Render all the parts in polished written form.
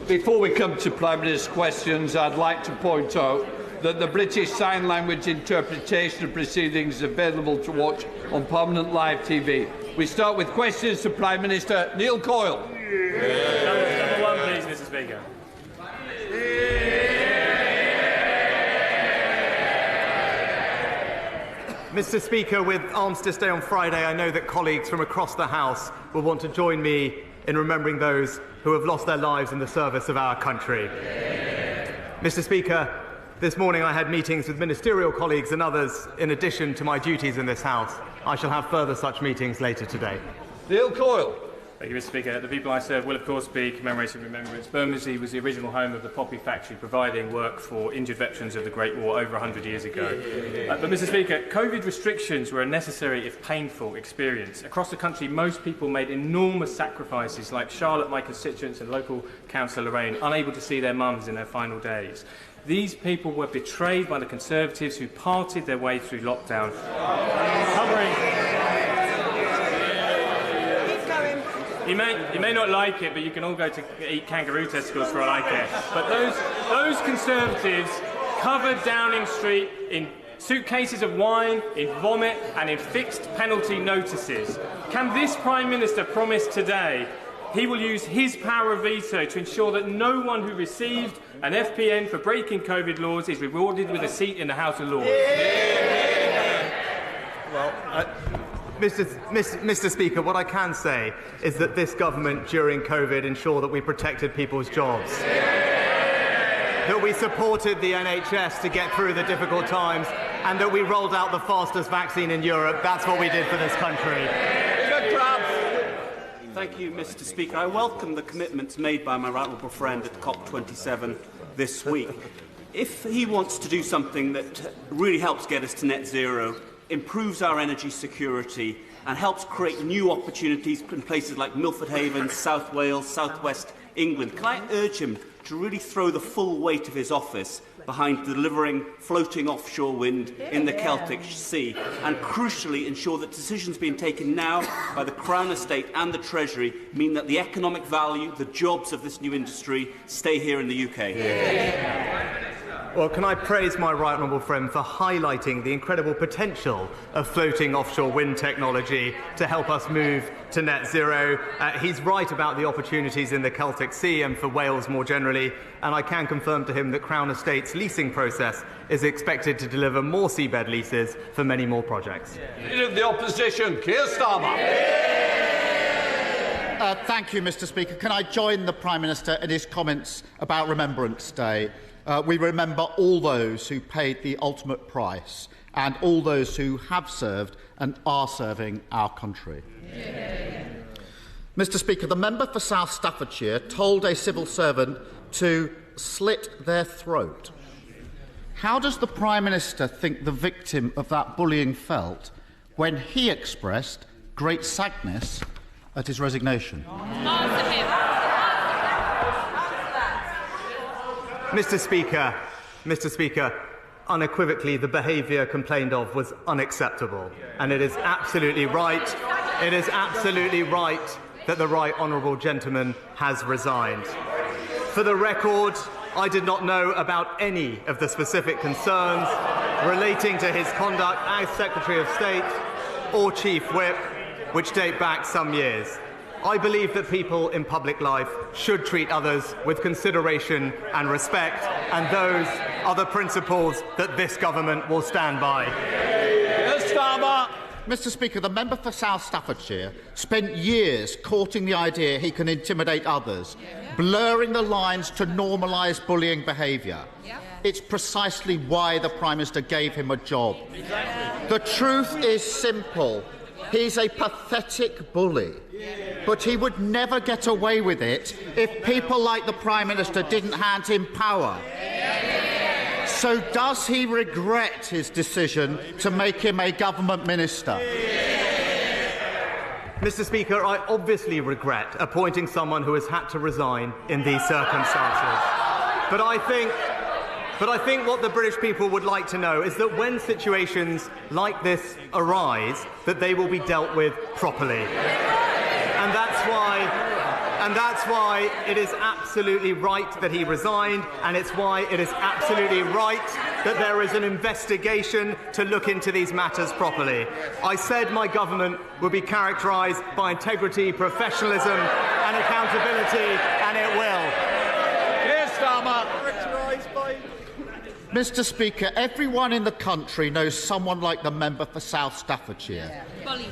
Before we come to Prime Minister's questions, I'd like to point out that the British Sign Language interpretation of proceedings is available to watch on Permanent Live TV. We start with questions to Prime Minister Neil Coyle. Number one, please, Mr. Speaker. Mr. Speaker, with Armistice Day on Friday, I know that colleagues from across the House will want to join me in remembering those who have lost their lives in the service of our country. Mr. Speaker, this morning I had meetings with ministerial colleagues and others in addition to my duties in this House. I shall have further such meetings later today. Neil Coyle. Thank you, Mr. Speaker. The people I serve will, of course, be commemorating remembrance. Bermondsey was the original home of the poppy factory, providing work for injured veterans of the Great War over 100 years ago. But, Mr. Speaker, COVID restrictions were a necessary, if painful, experience. Across the country, most people made enormous sacrifices, like Charlotte, my constituents, and local councillor Lorraine, unable to see their mums in their final days. These people were betrayed by the Conservatives who parted their way through lockdown, You may not like it, but you can all go to eat kangaroo testicles for all I care. But those Conservatives covered Downing Street in suitcases of wine, in vomit and in fixed penalty notices. Can this Prime Minister promise today he will use his power of veto to ensure that no one who received an FPN for breaking COVID laws is rewarded with a seat in the House of Lords? Well, Mr. Speaker, what I can say is that this government during COVID ensured that we protected people's jobs, that we supported the NHS to get through the difficult times, and that we rolled out the fastest vaccine in Europe. That's what we did for this country. Thank you, Mr. Speaker. I welcome the commitments made by my right honourable friend at COP27 this week. If he wants to do something that really helps get us to net zero, improves our energy security and helps create new opportunities in places like Milford Haven, South Wales, South West England, can I urge him to really throw the full weight of his office behind delivering floating offshore wind in the Celtic Sea and, crucially, ensure that decisions being taken now by the Crown Estate and the Treasury mean that the economic value, the jobs of this new industry stay here in the UK? Well, can I praise my right honourable friend for highlighting the incredible potential of floating offshore wind technology to help us move to net zero. He's right about the opportunities in the Celtic Sea and for Wales more generally, and I can confirm to him that Crown Estate's leasing process is expected to deliver more seabed leases for many more projects. Leader of the Opposition, Keir Starmer. Thank you, Mr. Speaker. Can I join the Prime Minister in his comments about Remembrance Day? We remember all those who paid the ultimate price and all those who have served and are serving our country. Mr. Speaker, the member for South Staffordshire told a civil servant to slit their throat. How does the Prime Minister think the victim of that bullying felt when he expressed great sadness at his resignation? Mr. Speaker, unequivocally the behaviour complained of was unacceptable, and it is absolutely right. It is absolutely right that the right honourable gentleman has resigned. For the record, I did not know about any of the specific concerns relating to his conduct as Secretary of State or Chief Whip, which date back some years. I believe that people in public life should treat others with consideration and respect, and those are the principles that this government will stand by. Mr. Speaker, the member for South Staffordshire spent years courting the idea he can intimidate others, blurring the lines to normalise bullying behaviour. It's precisely why the Prime Minister gave him a job. The truth is simple. He's a pathetic bully. But he would never get away with it if people like the Prime Minister didn't hand him power. So does he regret his decision to make him a government minister? Mr. Speaker, I obviously regret appointing someone who has had to resign in these circumstances. But I think what the British people would like to know is that when situations like this arise, that they will be dealt with properly. And And that's why it is absolutely right that he resigned, and it's why it is absolutely right that there is an investigation to look into these matters properly. I said my government would be characterised by integrity, professionalism and accountability, and it will. Keir Starmer. Mr. Speaker, everyone in the country knows someone like the member for South Staffordshire.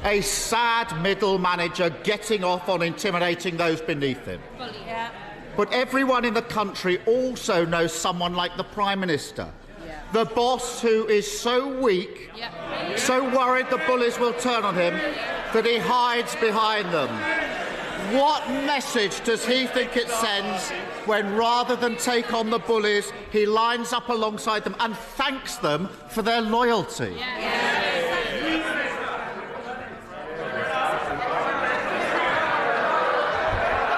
A sad middle manager getting off on intimidating those beneath him. But everyone in the country also knows someone like the Prime Minister. The boss who is so weak, so worried the bullies will turn on him, that he hides behind them. What message does he think it sends when, rather than take on the bullies, he lines up alongside them and thanks them for their loyalty?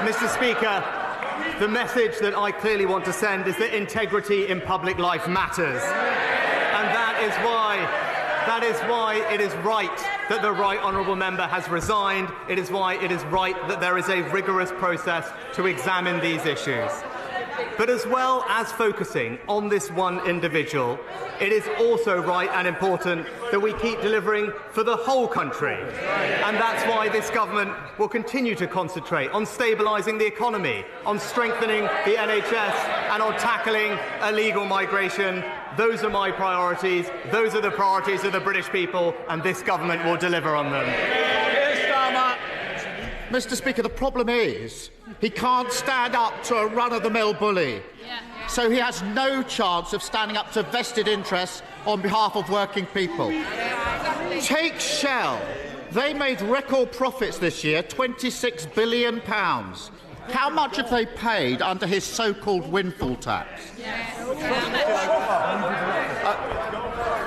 Mr. Speaker, the message that I clearly want to send is that integrity in public life matters. And that is why it is right that the Right Honourable Member has resigned. It is why it is right that there is a rigorous process to examine these issues. But as well as focusing on this one individual, it is also right and important that we keep delivering for the whole country. And that's why this government will continue to concentrate on stabilising the economy, on strengthening the NHS and on tackling illegal migration. Those are my priorities. Those are the priorities of the British people, and this government will deliver on them. Mr. Speaker, the problem is he can't stand up to a run-of-the-mill bully. So he has no chance of standing up to vested interests on behalf of working people. Take Shell. They made record profits this year, £26 billion. How much have they paid under his so-called windfall tax?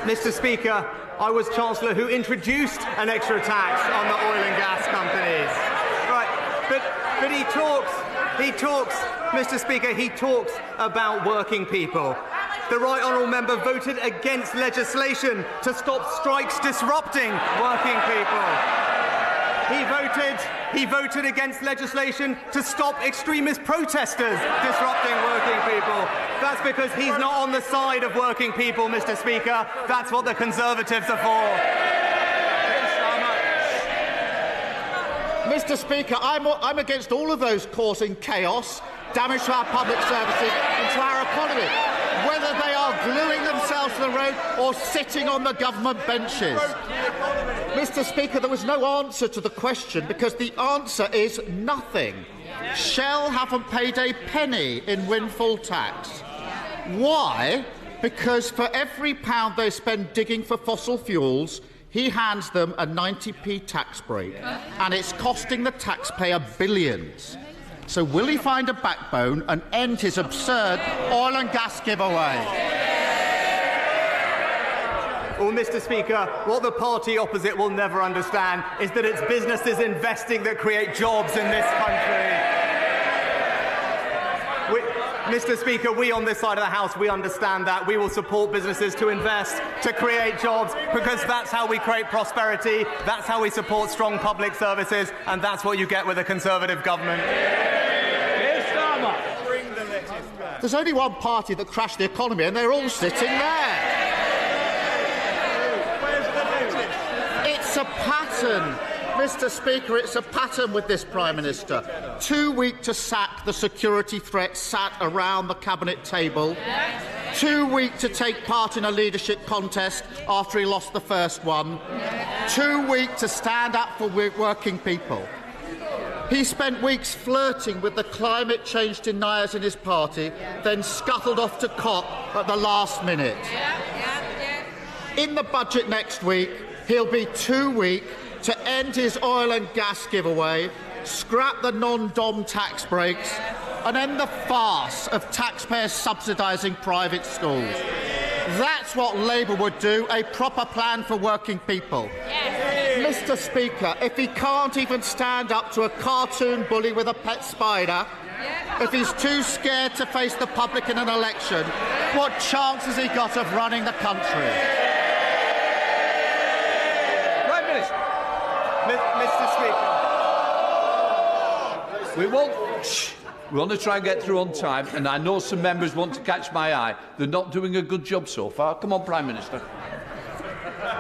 Mr. Speaker, I was Chancellor who introduced an extra tax on the oil and gas companies. But he talks, Mr. Speaker, he talks about working people. The Right Honourable Member voted against legislation to stop strikes disrupting working people. He voted against legislation to stop extremist protesters disrupting working people. That's because he's not on the side of working people, Mr. Speaker. That's what the Conservatives are for. Mr. Speaker, I'm against all of those causing chaos, damage to our public services and to our economy, whether they are gluing themselves to the road or sitting on the government benches. Mr. Speaker, there was no answer to the question because the answer is nothing. Shell haven't paid a penny in windfall tax. Why? Because for every pound they spend digging for fossil fuels, he hands them a 90p tax break, and it's costing the taxpayer billions. So will he find a backbone and end his absurd oil and gas giveaway? Well, Mr. Speaker, what the party opposite will never understand is that it's businesses investing that create jobs in this country. Mr. Speaker, we on this side of the House, we understand that. We will support businesses to invest, to create jobs, because that's how we create prosperity, that's how we support strong public services, and that's what you get with a Conservative government. There's only one party that crashed the economy, and they're all sitting there. It's a pattern. Mr. Speaker, it's a pattern with this Prime Minister. Too weak to sack the security threat sat around the Cabinet table. Too weak to take part in a leadership contest after he lost the first one. Too weak to stand up for working people. He spent weeks flirting with the climate change deniers in his party, then scuttled off to COP at the last minute. In the budget next week, he'll be too weak to end his oil and gas giveaway, scrap the non-dom tax breaks, and end the farce of taxpayers subsidising private schools. That's what Labour would do, a proper plan for working people. Mr. Speaker, if he can't even stand up to a cartoon bully with a pet spider, if he's too scared to face the public in an election, what chance has he got of running the country? Mr. Speaker. We won't. Shh. We want to try and get through on time, and I know some members want to catch my eye. They're not doing a good job so far. Come on, Prime Minister.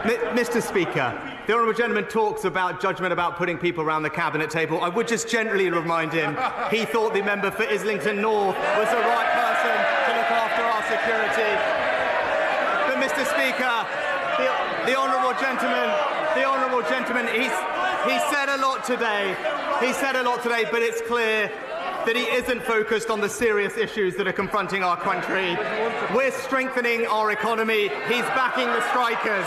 Mr. Speaker, the honourable gentleman talks about judgment about putting people around the cabinet table. I would just gently remind him he thought the member for Islington North was the right person to look after our security. But, Mr. Speaker, the honourable gentleman, he said a lot today. He said a lot today, but it's clear that he isn't focused on the serious issues that are confronting our country. We're strengthening our economy. He's backing the strikers.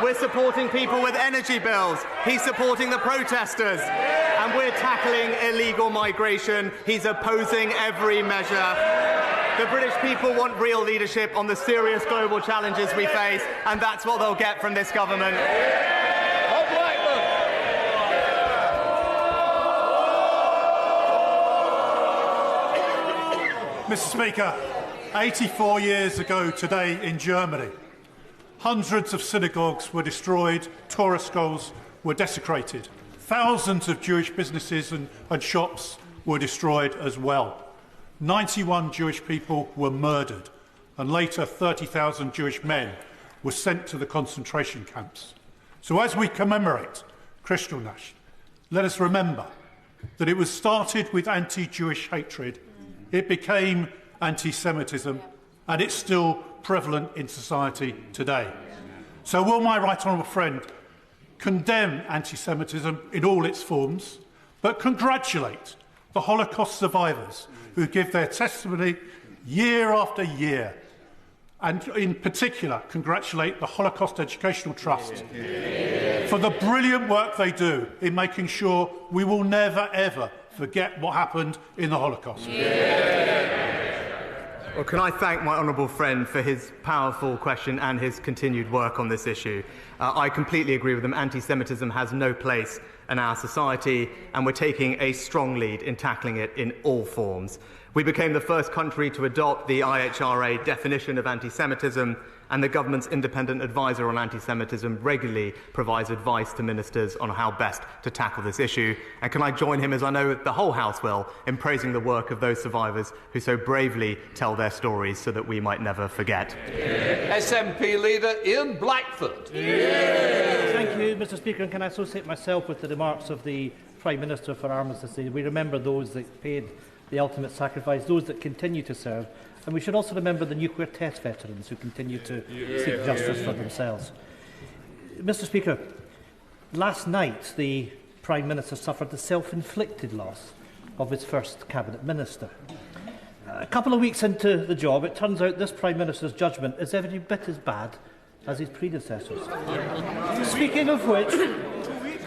We're supporting people with energy bills. He's supporting the protesters. And we're tackling illegal migration. He's opposing every measure. The British people want real leadership on the serious global challenges we face, and that's what they'll get from this government. Mr. Speaker, 84 years ago today in Germany, hundreds of synagogues were destroyed, Torah scrolls were desecrated, thousands of Jewish businesses and shops were destroyed as well. 91 Jewish people were murdered, and later 30,000 Jewish men were sent to the concentration camps. So as we commemorate Kristallnacht, let us remember that it was started with anti-Jewish hatred. It became anti-Semitism, and it's still prevalent in society today. So will my right honourable friend condemn anti-Semitism in all its forms, but congratulate the Holocaust survivors who give their testimony year after year, and in particular congratulate the Holocaust Educational Trust for the brilliant work they do in making sure we will never ever forget what happened in the Holocaust. Well, can I thank my honourable friend for his powerful question and his continued work on this issue. I completely agree with him. Anti-Semitism has no place in our society, and we're taking a strong lead in tackling it in all forms. We became the first country to adopt the IHRA definition of anti-Semitism, and the government's independent advisor on anti-Semitism regularly provides advice to ministers on how best to tackle this issue. And can I join him, as I know the whole House will, in praising the work of those survivors who so bravely tell their stories so that we might never forget. SNP leader Ian Blackford. Thank you, Mr. Speaker. And can I associate myself with the remarks of the Prime Minister for Armistice? We remember those that paid the ultimate sacrifice, those that continue to serve. And we should also remember the nuclear test veterans who continue to seek justice for themselves. Mr. Speaker, last night the Prime Minister suffered the self-inflicted loss of his first Cabinet Minister. A couple of weeks into the job, it turns out this Prime Minister's judgment is every bit as bad as his predecessors. Speaking of which,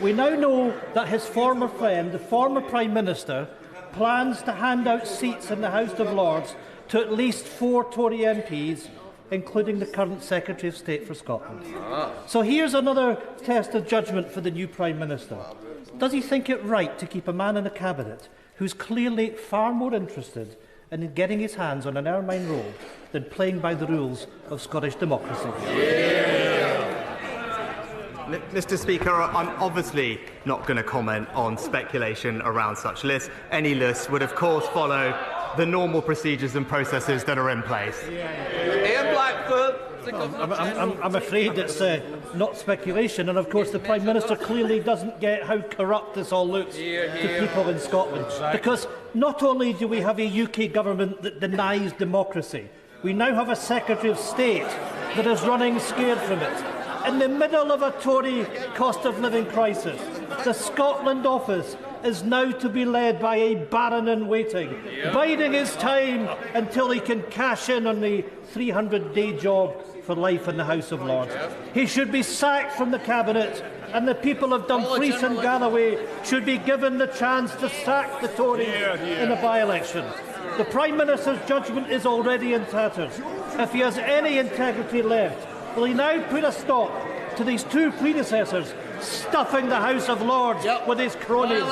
we now know that his former friend, the former Prime Minister, plans to hand out seats in the House of Lords to at least 4 Tory MPs, including the current Secretary of State for Scotland. So here's another test of judgment for the new Prime Minister. Does he think it right to keep a man in a cabinet who's clearly far more interested in getting his hands on an ermine robe than playing by the rules of Scottish democracy? Mr. Speaker, I'm obviously not going to comment on speculation around such lists. Any list would, of course, follow the normal procedures and processes that are in place. Ian Blackford. I'm afraid it's not speculation, and of course the Prime Minister clearly doesn't get how corrupt this all looks to people in Scotland. Because not only do we have a UK government that denies democracy, we now have a Secretary of State that is running scared from it. In the middle of a Tory cost of living crisis, the Scotland office is now to be led by a baron-in-waiting, biding his time until he can cash in on the 300-day job for life in the House of Lords. He should be sacked from the Cabinet, and the people of Dumfries and Galloway should be given the chance to sack the Tories in a by-election. The Prime Minister's judgment is already in tatters. If he has any integrity left, will he now put a stop to these 2 predecessors stuffing the House of Lords with his cronies?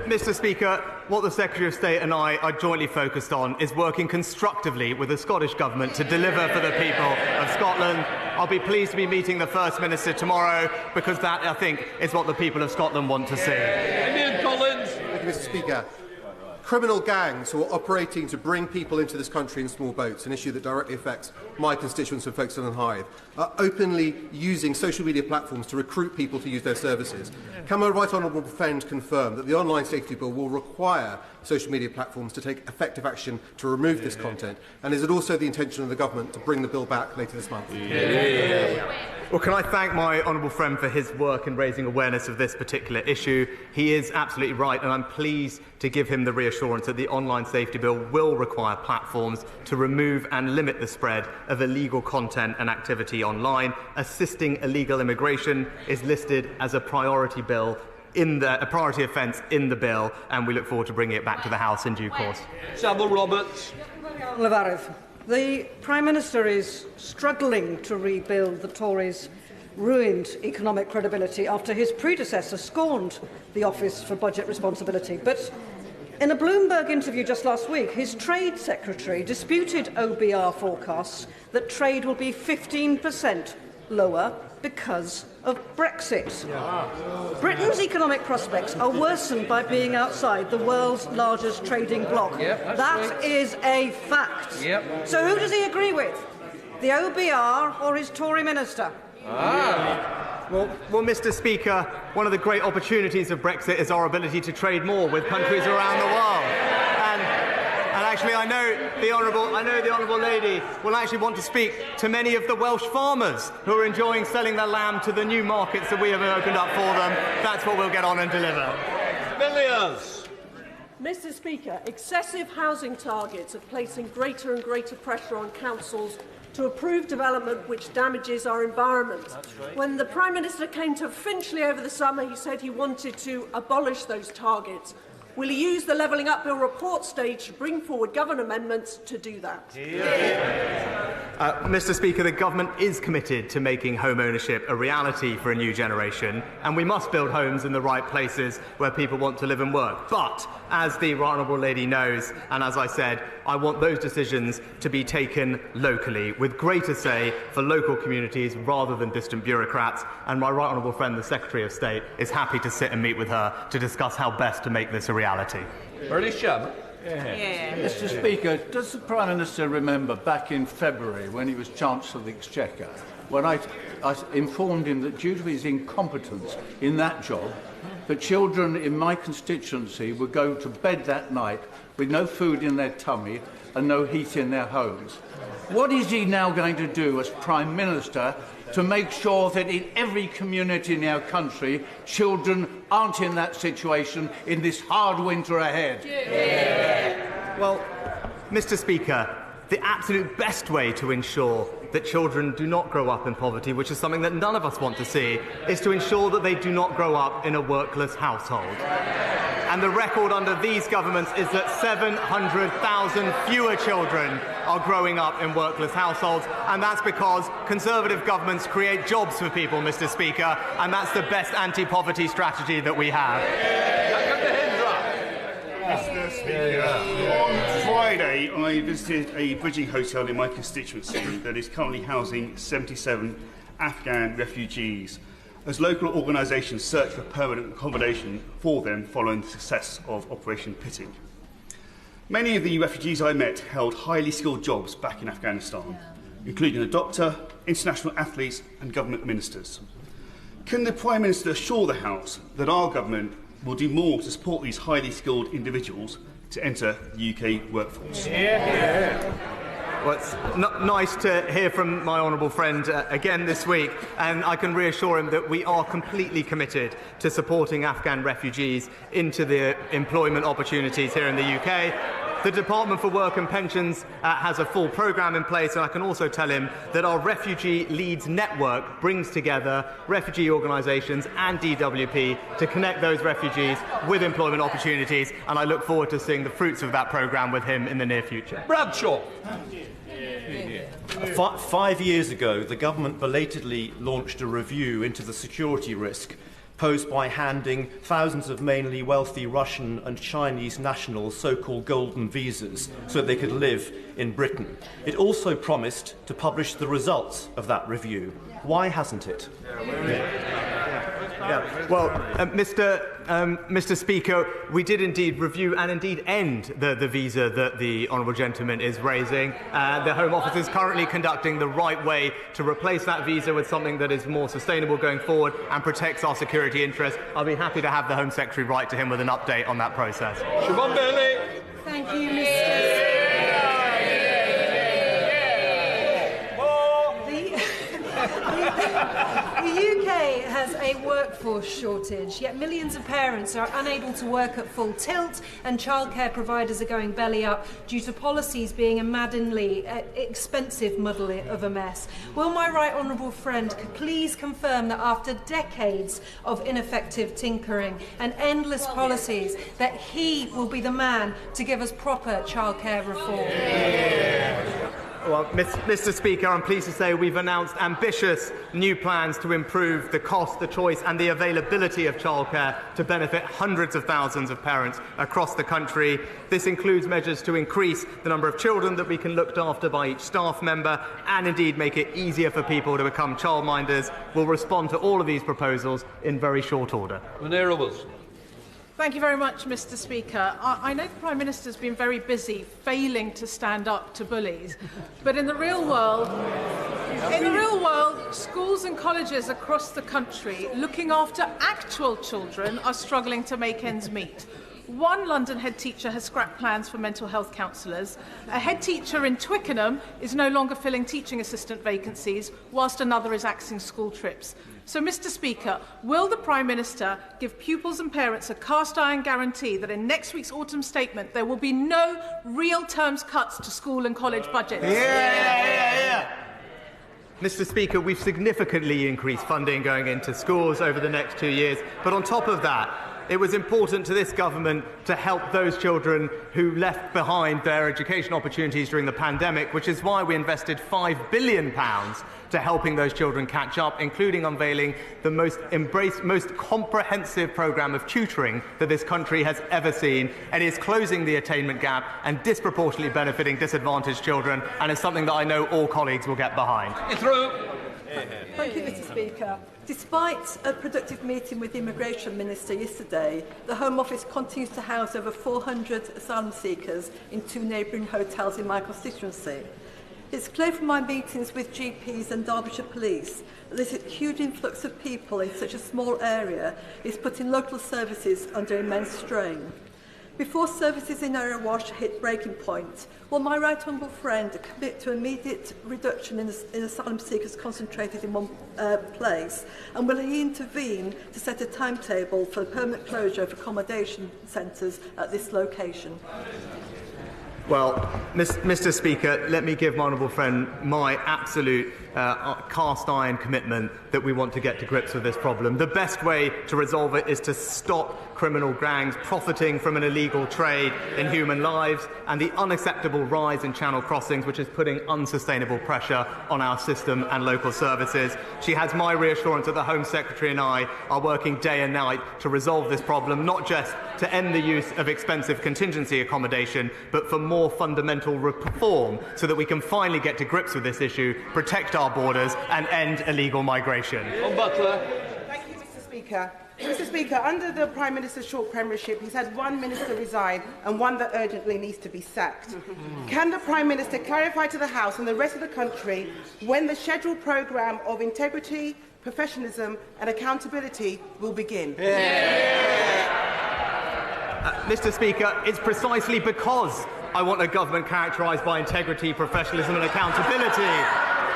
Mr. Speaker, what the Secretary of State and I are jointly focused on is working constructively with the Scottish Government to deliver for the people of Scotland. I'll be pleased to be meeting the First Minister tomorrow, because that, I think, is what the people of Scotland want to see. Collins. Thank you, Mr. Speaker. Criminal gangs who are operating to bring people into this country in small boats, an issue that directly affects my constituents of Folkestone and Hythe, are openly using social media platforms to recruit people to use their services. Can my right honourable friend confirm that the online safety bill will require social media platforms to take effective action to remove this content? And is it also the intention of the government to bring the bill back later this month? Well, can I thank my honourable friend for his work in raising awareness of this particular issue? He is absolutely right, and I'm pleased to give him the reassurance that the online safety bill will require platforms to remove and limit the spread of illegal content and activity online. Assisting illegal immigration is listed as a priority bill a priority offence in the bill, and we look forward to bringing it back to the House in due course. Samuel Roberts. The Prime Minister is struggling to rebuild the Tories' ruined economic credibility after his predecessor scorned the Office for Budget Responsibility. But in a Bloomberg interview just last week, his Trade Secretary disputed OBR forecasts that trade will be 15% lower because of Brexit. Britain's economic prospects are worsened by being outside the world's largest trading bloc. That is a fact. So who does he agree with? The OBR or his Tory minister? Well, Mr. Speaker, one of the great opportunities of Brexit is our ability to trade more with countries around the world. And actually, I know the honourable lady will actually want to speak to many of the Welsh farmers who are enjoying selling their lamb to the new markets that we have opened up for them. That's what we'll get on and deliver. Villiers. Mr. Speaker, excessive housing targets are placing greater and greater pressure on councils to approve development which damages our environment. When the Prime Minister came to Finchley over the summer, he said he wanted to abolish those targets. Will he use the Levelling Up Bill report stage to bring forward government amendments to do that? Mr. Speaker, the government is committed to making home ownership a reality for a new generation, and we must build homes in the right places where people want to live and work. But, as the right honourable lady knows, and as I said, I want those decisions to be taken locally, with greater say for local communities rather than distant bureaucrats, and my right honourable friend, the Secretary of State, is happy to sit and meet with her to discuss how best to make this a reality. Mr. Speaker, does the Prime Minister remember back in February when he was Chancellor of the Exchequer, when I informed him that due to his incompetence in that job, the children in my constituency would go to bed that night with no food in their tummy and no heat in their homes? What is he now going to do as Prime Minister to make sure that in every community in our country, children aren't in that situation in this hard winter ahead? Well, Mr. Speaker, the absolute best way to ensure that children do not grow up in poverty, which is something that none of us want to see, is to ensure that they do not grow up in a workless household. And the record under these governments is that 700,000 fewer children are growing up in workless households, and that's because Conservative governments create jobs for people, Mr. Speaker, and that's the best anti-poverty strategy that we have. Mr. Speaker, on Friday I visited a bridging hotel in my constituency that is currently housing 77 Afghan refugees, as local organisations search for permanent accommodation for them following the success of Operation Pitting. Many of the refugees I met held highly skilled jobs back in Afghanistan, including a doctor, international athletes and government ministers. Can the Prime Minister assure the House that our government will do more to support these highly skilled individuals to enter the UK workforce? Well, it's nice to hear from my honourable friend again this week, and I can reassure him that we are completely committed to supporting Afghan refugees into the employment opportunities here in the UK. The Department for Work and Pensions has a full programme in place, and I can also tell him that our Refugee Leads Network brings together refugee organisations and DWP to connect those refugees with employment opportunities, and I look forward to seeing the fruits of that programme with him in the near future. Bradshaw. 5 years ago, the government belatedly launched a review into the security risk posed by handing thousands of mainly wealthy Russian and Chinese nationals so-called golden visas so they could live in Britain. It also promised to publish the results of that review. Why hasn't it? Well, Mr. Mr. Speaker, we did indeed review and indeed end the visa that the honourable gentleman is raising. The Home Office is currently conducting the right way to replace that visa with something that is more sustainable going forward and protects our security interests. I'll be happy to have the Home Secretary write to him with an update on that process. Siobhan Bailey. Thank you, Mr. The UK has a workforce shortage, yet millions of parents are unable to work at full tilt and childcare providers are going belly up due to policies being a maddeningly expensive muddle of a mess. Will my right honourable friend please confirm that after decades of ineffective tinkering and endless policies that he will be the man to give us proper childcare reform? Well, Mr. Speaker, I'm pleased to say we've announced ambitious new plans to improve the cost, the choice and the availability of childcare to benefit hundreds of thousands of parents across the country. This includes measures to increase the number of children that we can look after by each staff member and indeed make it easier for people to become childminders. We'll respond to all of these proposals in very short order. Munira Wilson. Thank you very much, Mr. Speaker. I know the Prime Minister has been very busy failing to stand up to bullies, but in the real world, schools and colleges across the country looking after actual children are struggling to make ends meet. One London head teacher has scrapped plans for mental health counsellors. A head teacher in Twickenham is no longer filling teaching assistant vacancies, whilst another is axing school trips. So, Mr. Speaker, will the Prime Minister give pupils and parents a cast-iron guarantee that in next week's autumn statement there will be no real terms cuts to school and college budgets? Mr. Speaker, we've significantly increased funding going into schools over the next 2 years, but on top of that, it was important to this government to help those children who left behind their education opportunities during the pandemic, which is why we invested £5 billion to helping those children catch up, including unveiling the most comprehensive programme of tutoring that this country has ever seen, and is closing the attainment gap and disproportionately benefiting disadvantaged children, and is something that I know all colleagues will get behind. Thank you, Mr. Speaker. Despite a productive meeting with the Immigration Minister yesterday, the Home Office continues to house over 400 asylum seekers in 2 neighbouring hotels in my constituency. It's clear from my meetings with GPs and Derbyshire Police that this huge influx of people in such a small area is putting local services under immense strain. Before services in Erewash hit breaking point, will my right honourable friend commit to immediate reduction in asylum seekers concentrated in one place, and will he intervene to set a timetable for the permanent closure of accommodation centres at this location? Well, Mr. Speaker, let me give my honourable friend my absolute cast-iron commitment that we want to get to grips with this problem. The best way to resolve it is to stop criminal gangs profiting from an illegal trade in human lives and the unacceptable rise in channel crossings, which is putting unsustainable pressure on our system and local services. She has my reassurance that the Home Secretary and I are working day and night to resolve this problem, not just to end the use of expensive contingency accommodation, but for more fundamental reform so that we can finally get to grips with this issue, protect our borders and end illegal migration. Butler. Thank you, Mr. Speaker. Mr. Speaker, under the Prime Minister's short premiership, he's had one minister resign and one that urgently needs to be sacked. Can the Prime Minister clarify to the House and the rest of the country when the scheduled programme of integrity, professionalism and accountability will begin? Mr. Speaker, it's precisely because I want a government characterised by integrity, professionalism and accountability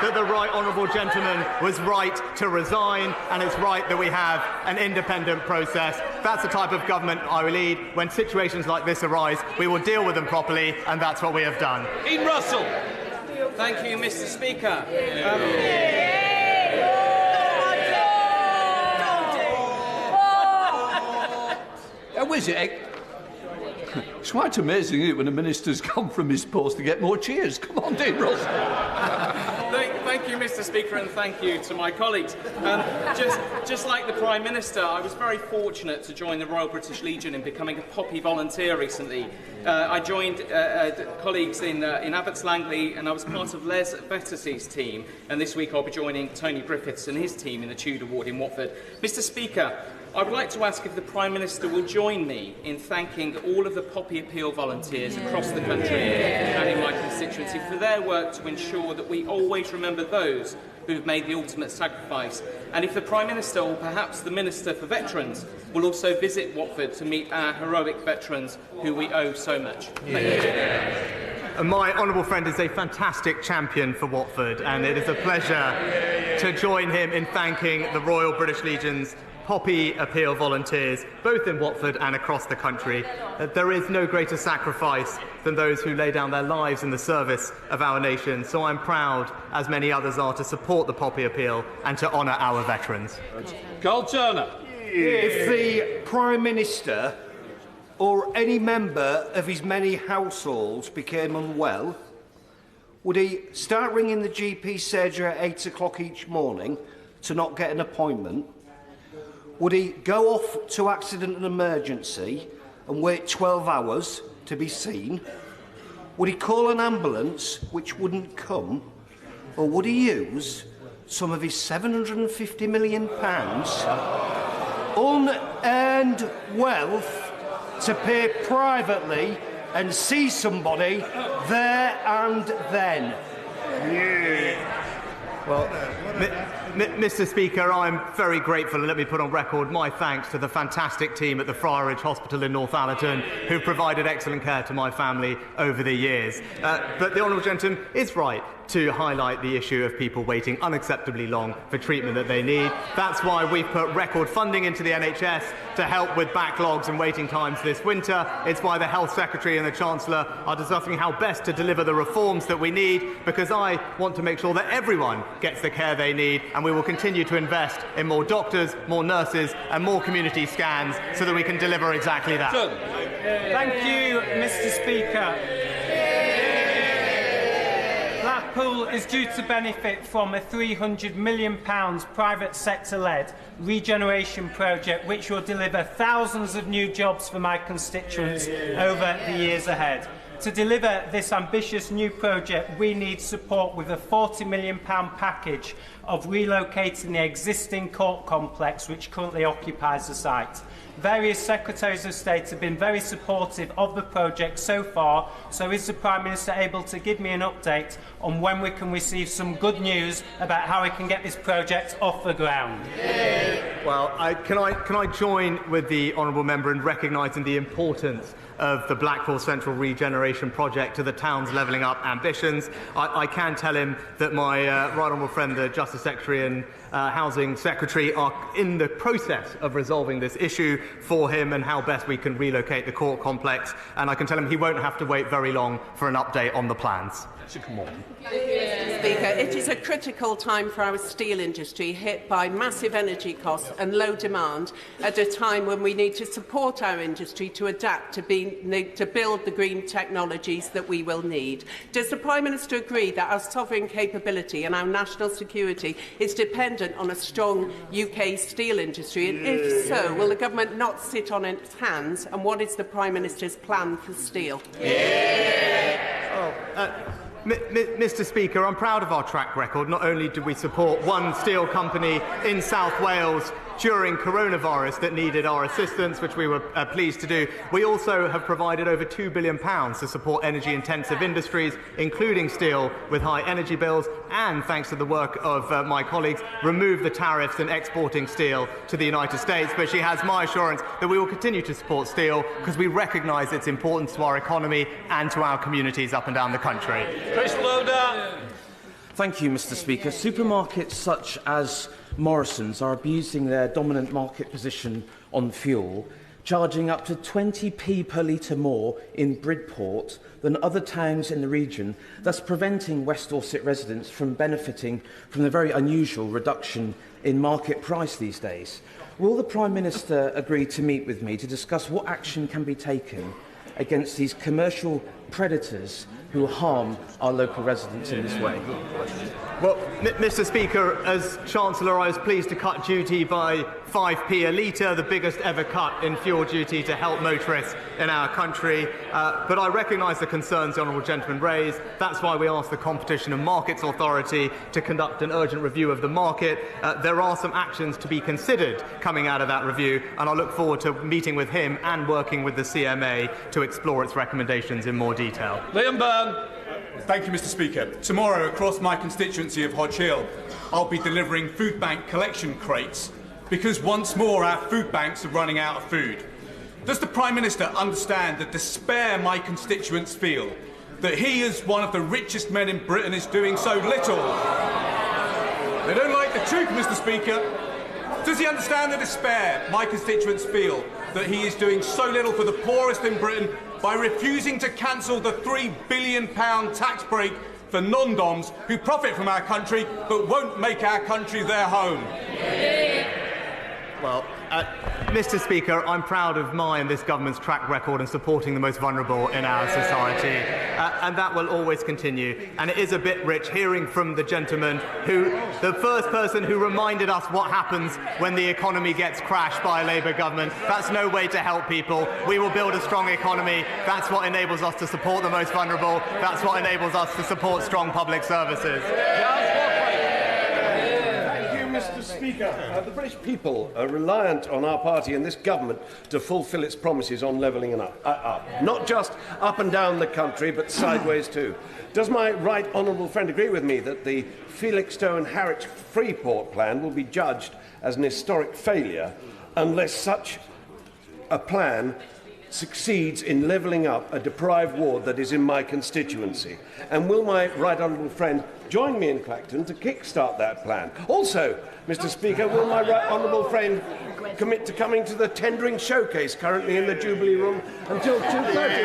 that the right honourable gentleman was right to resign, and it's right that we have an independent process. That's the type of government I will lead. When situations like this arise, we will deal with them properly, and that's what we have done. Ian Russell. Thank you, Mr. Speaker. Was it? It's quite amazing, isn't it, when a minister's gone from his post to get more cheers. Come on, Dean Russell. Thank you, Mr. Speaker, and thank you to my colleagues. Just like the Prime Minister, I was very fortunate to join the Royal British Legion in becoming a Poppy volunteer recently. I joined colleagues in Abbots Langley, and I was part of Les Bettersey's team. And this week I'll be joining Tony Griffiths and his team in the Tudor ward in Watford. Mr. Speaker, I would like to ask if the Prime Minister will join me in thanking all of the Poppy Appeal volunteers across the country and in my constituency for their work to ensure that we always remember those who have made the ultimate sacrifice. And if the Prime Minister, or perhaps the Minister for Veterans, will also visit Watford to meet our heroic veterans who we owe so much. Thank you. My honourable friend is a fantastic champion for Watford, and it is a pleasure to join him in thanking the Royal British Legion's Poppy Appeal volunteers, both in Watford and across the country. There is no greater sacrifice than those who lay down their lives in the service of our nation, so I'm proud, as many others are, to support the Poppy Appeal and to honour our veterans. Carl Turner. If the Prime Minister or any member of his many households became unwell, would he start ringing the GP surgery at 8 o'clock each morning to not get an appointment? Would he go off to accident and emergency and wait 12 hours to be seen? Would he call an ambulance which wouldn't come? Or would he use some of his £750 million unearned wealth to pay privately and see somebody there and then? Well, Mr. Speaker, I'm very grateful, and let me put on record my thanks to the fantastic team at the Friarage Hospital in Northallerton who provided excellent care to my family over the years. But the honourable gentleman is right to highlight the issue of people waiting unacceptably long for treatment that they need. That's why we've put record funding into the NHS to help with backlogs and waiting times this winter. It's why the Health Secretary and the Chancellor are discussing how best to deliver the reforms that we need, because I want to make sure that everyone gets the care they need, and we will continue to invest in more doctors, more nurses and more community scans so that we can deliver exactly that. Thank you, Mr. Speaker. Blackpool is due to benefit from a £300 million private sector-led regeneration project which will deliver thousands of new jobs for my constituents over the years ahead. To deliver this ambitious new project, we need support with a £40 million package of relocating the existing court complex which currently occupies the site. Various Secretaries of State have been very supportive of the project so far, so is the Prime Minister able to give me an update on when we can receive some good news about how we can get this project off the ground? Well, can I join with the honourable member in recognising the importance of the Blackpool Central Regeneration Project to the town's levelling up ambitions. I can tell him that my right honourable friend, the Justice Secretary and Housing Secretary, are in the process of resolving this issue for him and how best we can relocate the court complex. And I can tell him he won't have to wait very long for an update on the plans. Mr. Speaker, it is a critical time for our steel industry, hit by massive energy costs and low demand, at a time when we need to support our industry to adapt to build the green technologies that we will need. Does the Prime Minister agree that our sovereign capability and our national security is dependent on a strong UK steel industry? And if so, will the government not sit on its hands? And what is the Prime Minister's plan for steel? Mr. Speaker, I'm proud of our track record. Not only did we support one steel company in South Wales during coronavirus that needed our assistance, which we were pleased to do, we also have provided over £2 billion to support energy-intensive industries, including steel, with high energy bills, and, thanks to the work of my colleagues, removed the tariffs on exporting steel to the United States. But she has my assurance that we will continue to support steel because we recognise its importance to our economy and to our communities up and down the country. Chris Loder. Thank you, Mr. Speaker. Supermarkets such as Morrison's are abusing their dominant market position on fuel, charging up to 20p per litre more in Bridport than other towns in the region, thus preventing West Dorset residents from benefiting from the very unusual reduction in market price these days. Will the Prime Minister agree to meet with me to discuss what action can be taken against these commercial predators who harm our local residents in this way. Well, Mr. Speaker, as Chancellor, I was pleased to cut duty by 5p a litre, the biggest ever cut in fuel duty to help motorists in our country. But I recognise the concerns the honourable gentleman raised. That's why we asked the Competition and Markets Authority to conduct an urgent review of the market. There are some actions to be considered coming out of that review, and I look forward to meeting with him and working with the CMA to explore its recommendations in more detail. Liam Byrne. Thank you, Mr. Speaker. Tomorrow, across my constituency of Hodge Hill, I'll be delivering food bank collection crates because once more our food banks are running out of food. Does the Prime Minister understand the despair my constituents feel that he, as one of the richest men in Britain, is doing so little? They don't like the truth, Mr. Speaker. Does he understand the despair my constituents feel that he is doing so little for the poorest in Britain by refusing to cancel the £3 billion tax break for non-doms who profit from our country but won't make our country their home? Well, Mr. Speaker, I'm proud of my and this government's track record in supporting the most vulnerable in our society, and that will always continue. And it is a bit rich hearing from the gentleman the first person who reminded us what happens when the economy gets crashed by a Labour government. That's no way to help people. We will build a strong economy. That's what enables us to support the most vulnerable. That's what enables us to support strong public services. Mr. Speaker, the British people are reliant on our party and this government to fulfil its promises on levelling up. Not just up and down the country, but sideways too. Does my right honourable friend agree with me that the Felixstowe and Harwich Freeport plan will be judged as an historic failure unless such a plan succeeds in levelling up a deprived ward that is in my constituency? And will my right honourable friend join me in Clacton to kick-start that plan? Also, Mr. Speaker, will my right honourable friend commit to coming to the tendering showcase currently in the Jubilee Room until 2:30?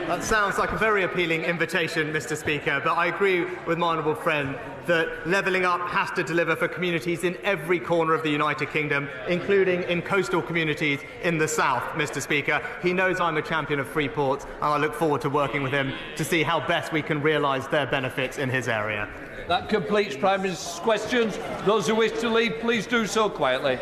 That sounds like a very appealing invitation, Mr. Speaker, but I agree with my honourable friend that levelling up has to deliver for communities in every corner of the United Kingdom, including in coastal communities in the south, Mr. Speaker. He knows I'm a champion of free ports, and I look forward to working with him to see how best we can realise their benefits in his area. That completes Prime Minister's questions. Those who wish to leave, please do so quietly.